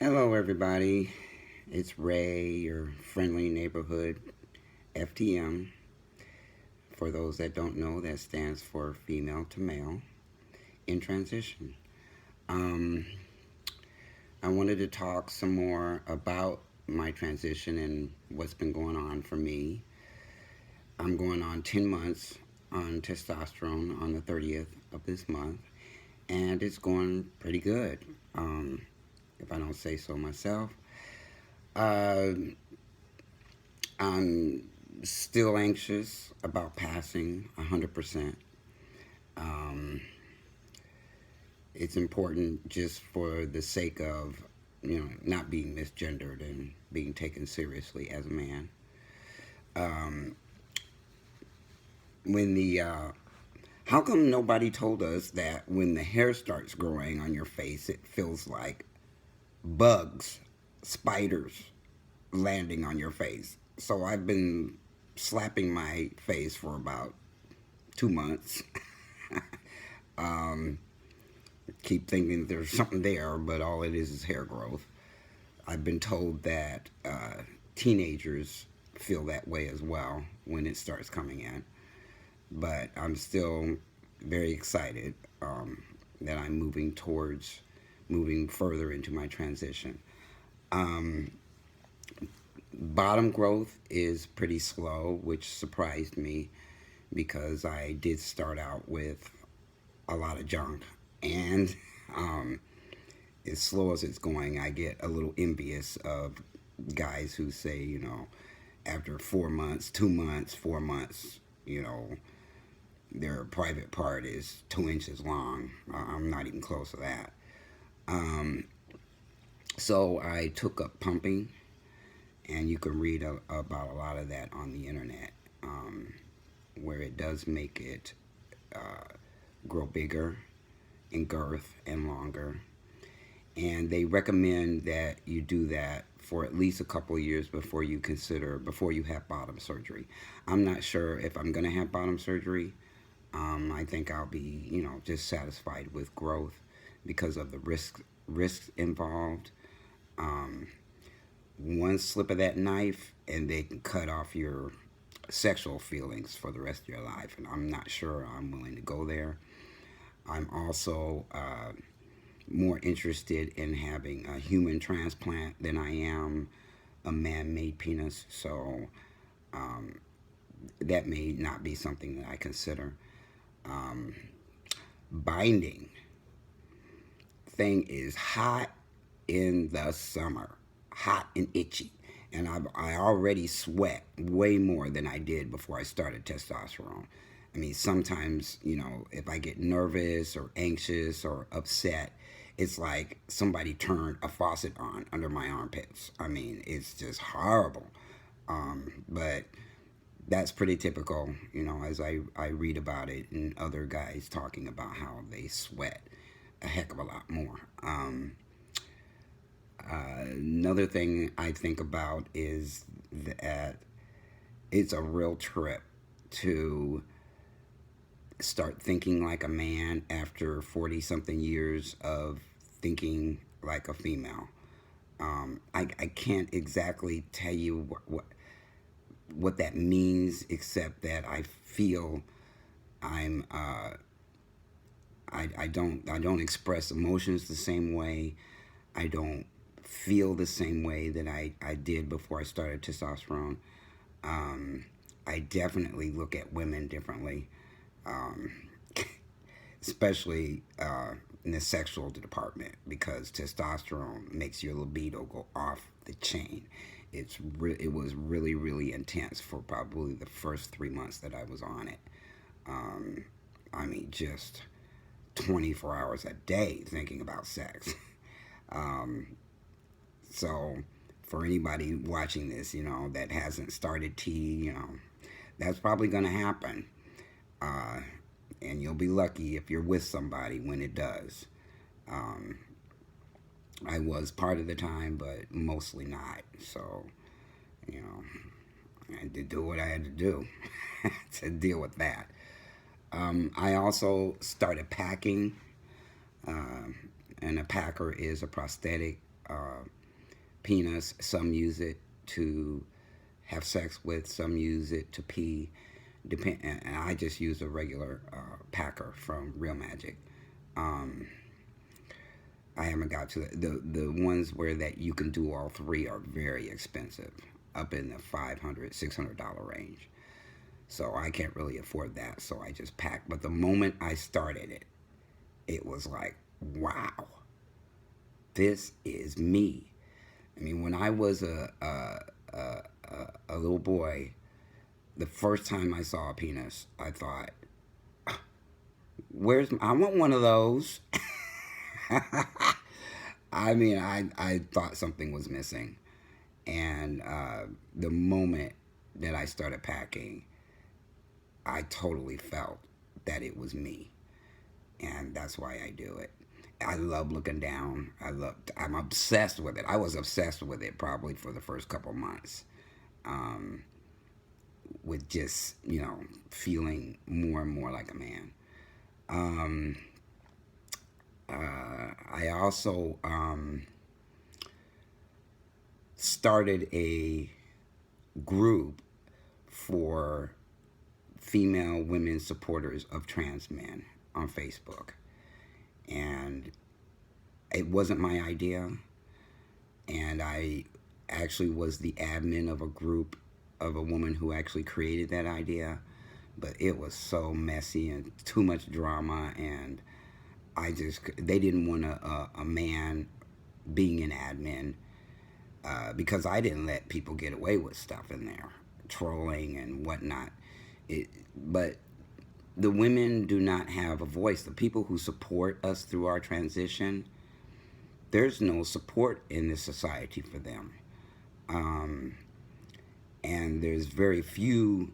Hello, everybody. It's Ray, your friendly neighborhood FTM. For those that don't know, that stands for female to male in transition. Um, I wanted to talk some more about my transition and what's been going on for me. I'm going on 10 months on testosterone on the 30th of this month, and it's going pretty good, if I don't say so myself. Uh, I'm still anxious about passing 100%. Um, it's important just for the sake of, not being misgendered and being taken seriously as a man. Um, when the How come nobody told us that when the hair starts growing on your face, it feels like bugs, spiders landing on your face? So I've been slapping my face for about 2 months. um, Keep thinking there's something there, but all it is hair growth. I've been told that teenagers feel that way as well when it starts coming in, but I'm still very excited that I'm moving further into my transition. Um, Bottom growth is pretty slow, which surprised me because I did start out with a lot of junk. And um, as slow as it's going, I get a little envious of guys who say, after 4 months, 2 months, 4 months, their private part is 2 inches long. I'm not even close to that. Um, so I took up pumping, and you can read about a lot of that on the internet, where it does make it uh, grow bigger in girth and longer. And they recommend that you do that for at least a couple of years before you have bottom surgery. I'm not sure if I'm going to have bottom surgery. I think I'll be, just satisfied with growth because of the risks involved. Um, One slip of that knife, and they can cut off your sexual feelings for the rest of your life. And I'm not sure I'm willing to go there. I'm also more interested in having a human transplant than I am a man-made penis. So um, that may not be something that I consider. Um, Binding thing is hot in the summer, hot and itchy. And I already sweat way more than I did before I started testosterone. I mean, sometimes, if I get nervous or anxious or upset, it's like somebody turned a faucet on under my armpits. I mean, it's just horrible. But that's pretty typical, as I read about it and other guys talking about how they sweat a heck of a lot more. Another thing I think about is that it's a real trip to start thinking like a man after 40 something years of thinking like a female. I can't exactly tell you what that means, except that I feel I'm I don't express emotions the same way. I don't feel the same way that I did before I started testosterone. Um, I definitely look at women differently, um, especially in the sexual department, because testosterone makes your libido go off the chain. It was really really intense for probably the first 3 months that I was on it. Um, I mean, just 24 hours a day thinking about sex. Um, so for anybody watching this, that hasn't started T, that's probably going to happen. Uh, and you'll be lucky if you're with somebody when it does. Um, I was part of the time, but mostly not. So, you know, I had to do what I had to do to deal with that. I also started packing, and a packer is a prosthetic penis. Some use it to have sex with. Some use it to pee. And I just use a regular packer from Real Magic. Um, I haven't got to the ones where that you can do all three are very expensive, up in the $500 $600 range. So I can't really afford that. So I just packed. But the moment I started it, it was like, wow, this is me. I mean, when I was a little boy, the first time I saw a penis, I thought, I want one of those. I mean, I thought something was missing. And the moment that I started packing, I totally felt that it was me. And that's why I do it. I love looking down. I'm obsessed with it. I was obsessed with it probably for the first couple months. Um, with just, feeling more and more like a man. Um, I also started a group for female women supporters of trans men on Facebook. And it wasn't my idea. And I actually was the admin of a group of a woman who actually created that idea. But it was so messy and too much drama. And they didn't want a man being an admin because I didn't let people get away with stuff in there, trolling and whatnot. But the women do not have a voice. The people who support us through our transition, there's no support in this society for them. Um, and there's very few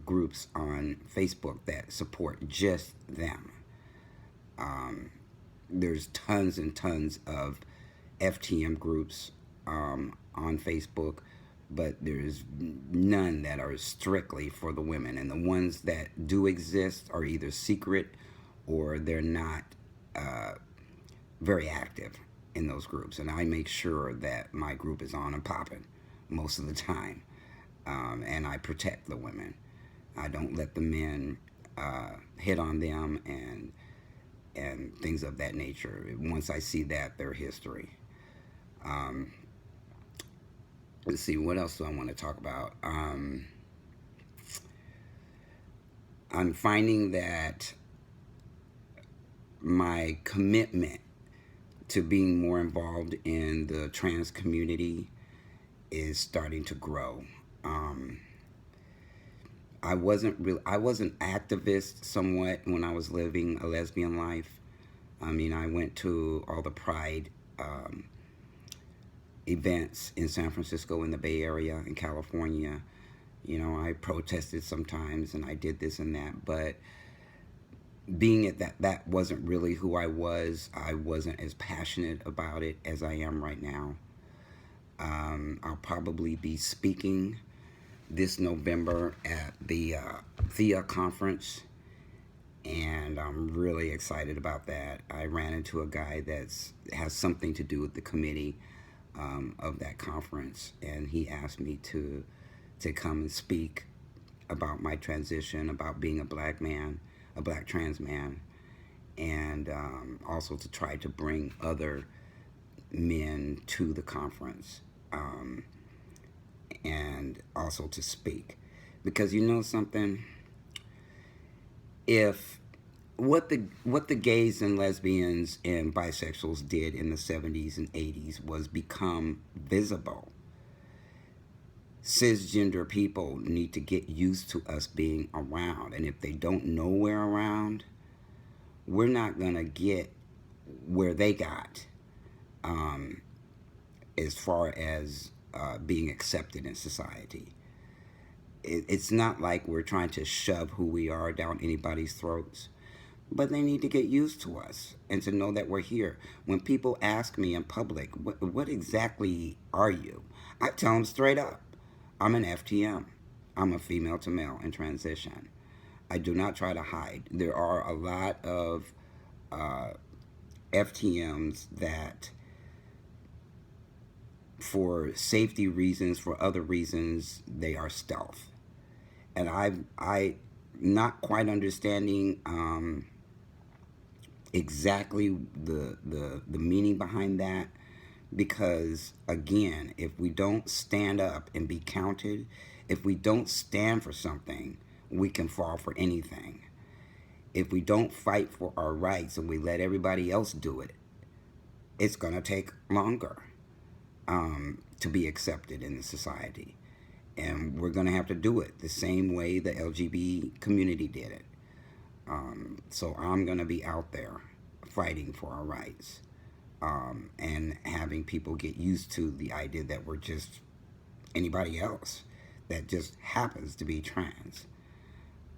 groups on Facebook that support just them. There's tons and tons of FTM groups on Facebook, but there's none that are strictly for the women. And the ones that do exist are either secret or they're not very active in those groups. And I make sure that my group is on and popping most of the time. And I protect the women. I don't let the men hit on them and things of that nature. Once I see that, they're history. Um, let's see, what else do I want to talk about? I'm finding that my commitment to being more involved in the trans community is starting to grow. I was an activist somewhat when I was living a lesbian life. I mean, I went to all the pride events in San Francisco, in the Bay Area, in California. I protested sometimes and I did this and that, but being at that wasn't really who I was. I wasn't as passionate about it as I am right now. I'll probably be speaking this November at the THEA conference, and I'm really excited about that. I ran into a guy that has something to do with the committee of that conference, and he asked me to come and speak about my transition, about being a black man, a black trans man, and also to try to bring other men to the conference, and also to speak. Because you know something? If what the gays and lesbians and bisexuals did in the 70s and 80s was become visible, cisgender people need to get used to us being around. And if they don't know we're around, we're not going to get where they got as far as being accepted in society. It's not like we're trying to shove who we are down anybody's throats, but they need to get used to us and to know that we're here. When people ask me in public, what exactly are you? I tell them straight up, I'm an FTM. I'm a female to male in transition. I do not try to hide. There are a lot of FTMs that for safety reasons, for other reasons, they are stealth. And I not quite understanding exactly the meaning behind that, because again, if we don't stand up and be counted, if we don't stand for something, we can fall for anything. If we don't fight for our rights and we let everybody else do it, it's going to take longer to be accepted in the society. And we're going to have to do it the same way the LGBT community did it. So I'm going to be out there fighting for our rights, and having people get used to the idea that we're just anybody else that just happens to be trans.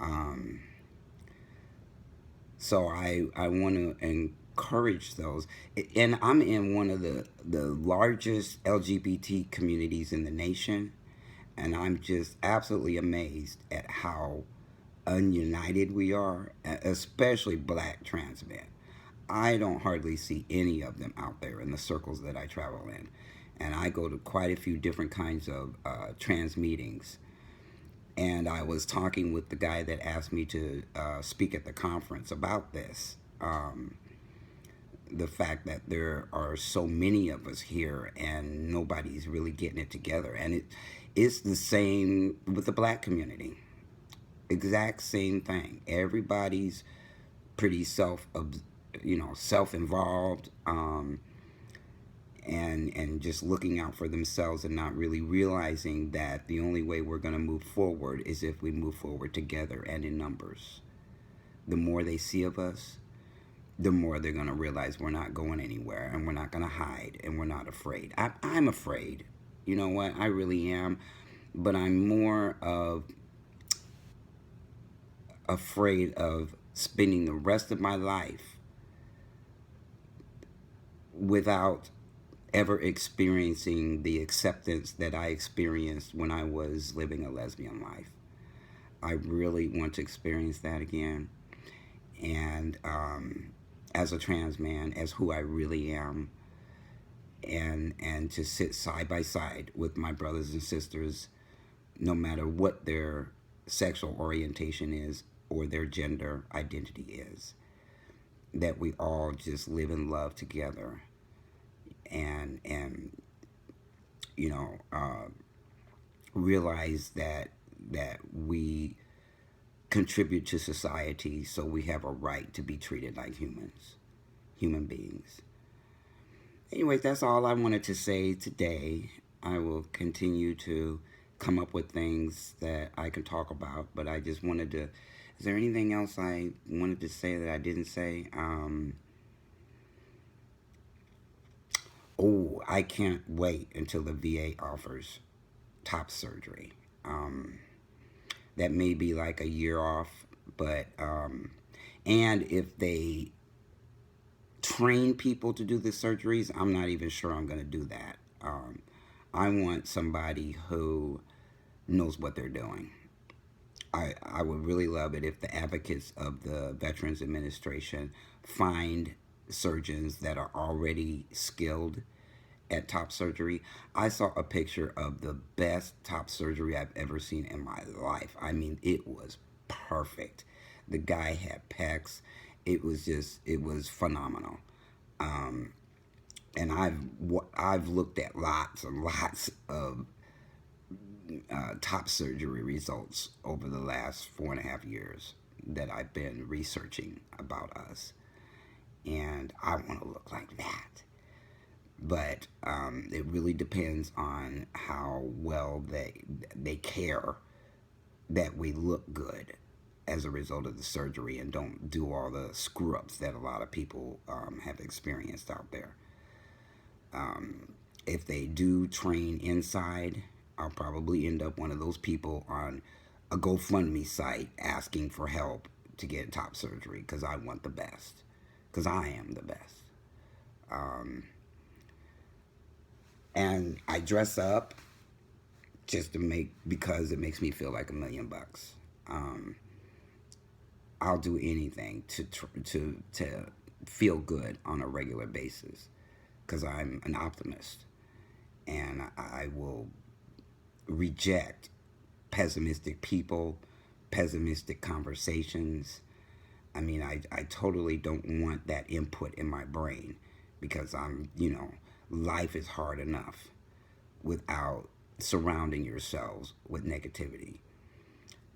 Um, so I want to encourage those. And I'm in one of the largest LGBT communities in the nation, and I'm just absolutely amazed at how ununited we are, especially black trans men. I don't hardly see any of them out there in the circles that I travel in. And I go to quite a few different kinds of trans meetings. And I was talking with the guy that asked me to speak at the conference about this. The fact that there are so many of us here and nobody's really getting it together. And it's the same with the black community. Exact same thing. Everybody's pretty self-involved, and just looking out for themselves and not really realizing that the only way we're going to move forward is if we move forward together and in numbers. The more they see of us, the more they're going to realize we're not going anywhere, and we're not going to hide, and we're not afraid. I'm afraid. You know what? I really am. But I'm more of afraid of spending the rest of my life without ever experiencing the acceptance that I experienced when I was living a lesbian life. I really want to experience that again. And as a trans man, as who I really am, and to sit side by side with my brothers and sisters, no matter what their sexual orientation is or their gender identity is, that we all just live in love together, and realize that we contribute to society, so we have a right to be treated like human beings. Anyways, that's all I wanted to say today. I will continue to come up with things that I can talk about, but I just wanted to. Is there anything else I wanted to say that I didn't say? I can't wait until the VA offers top surgery. That may be like a year off, but and if they train people to do the surgeries, I'm not even sure I'm going to do that. I want somebody who knows what they're doing. I would really love it if the advocates of the Veterans Administration find surgeons that are already skilled at top surgery. I saw a picture of the best top surgery I've ever seen in my life. I mean, it was perfect. The guy had pecs. It was phenomenal. And I've looked at lots and lots of top surgery results over the last 4.5 years that I've been researching about us, and I want to look like that. But it really depends on how well they care that we look good as a result of the surgery, and don't do all the screw ups that a lot of people have experienced out there. If they do train inside, I'll probably end up one of those people on a GoFundMe site asking for help to get top surgery, because I want the best, because I am the best. And I dress up just because it makes me feel like $1,000,000. I'll do anything to feel good on a regular basis, because I'm an optimist. and I will reject pessimistic people, pessimistic conversations. I mean, I totally don't want that input in my brain because life is hard enough without surrounding yourselves with negativity.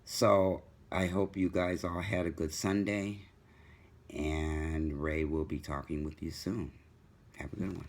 So I hope you guys all had a good Sunday, and Ray will be talking with you soon. Have a good one.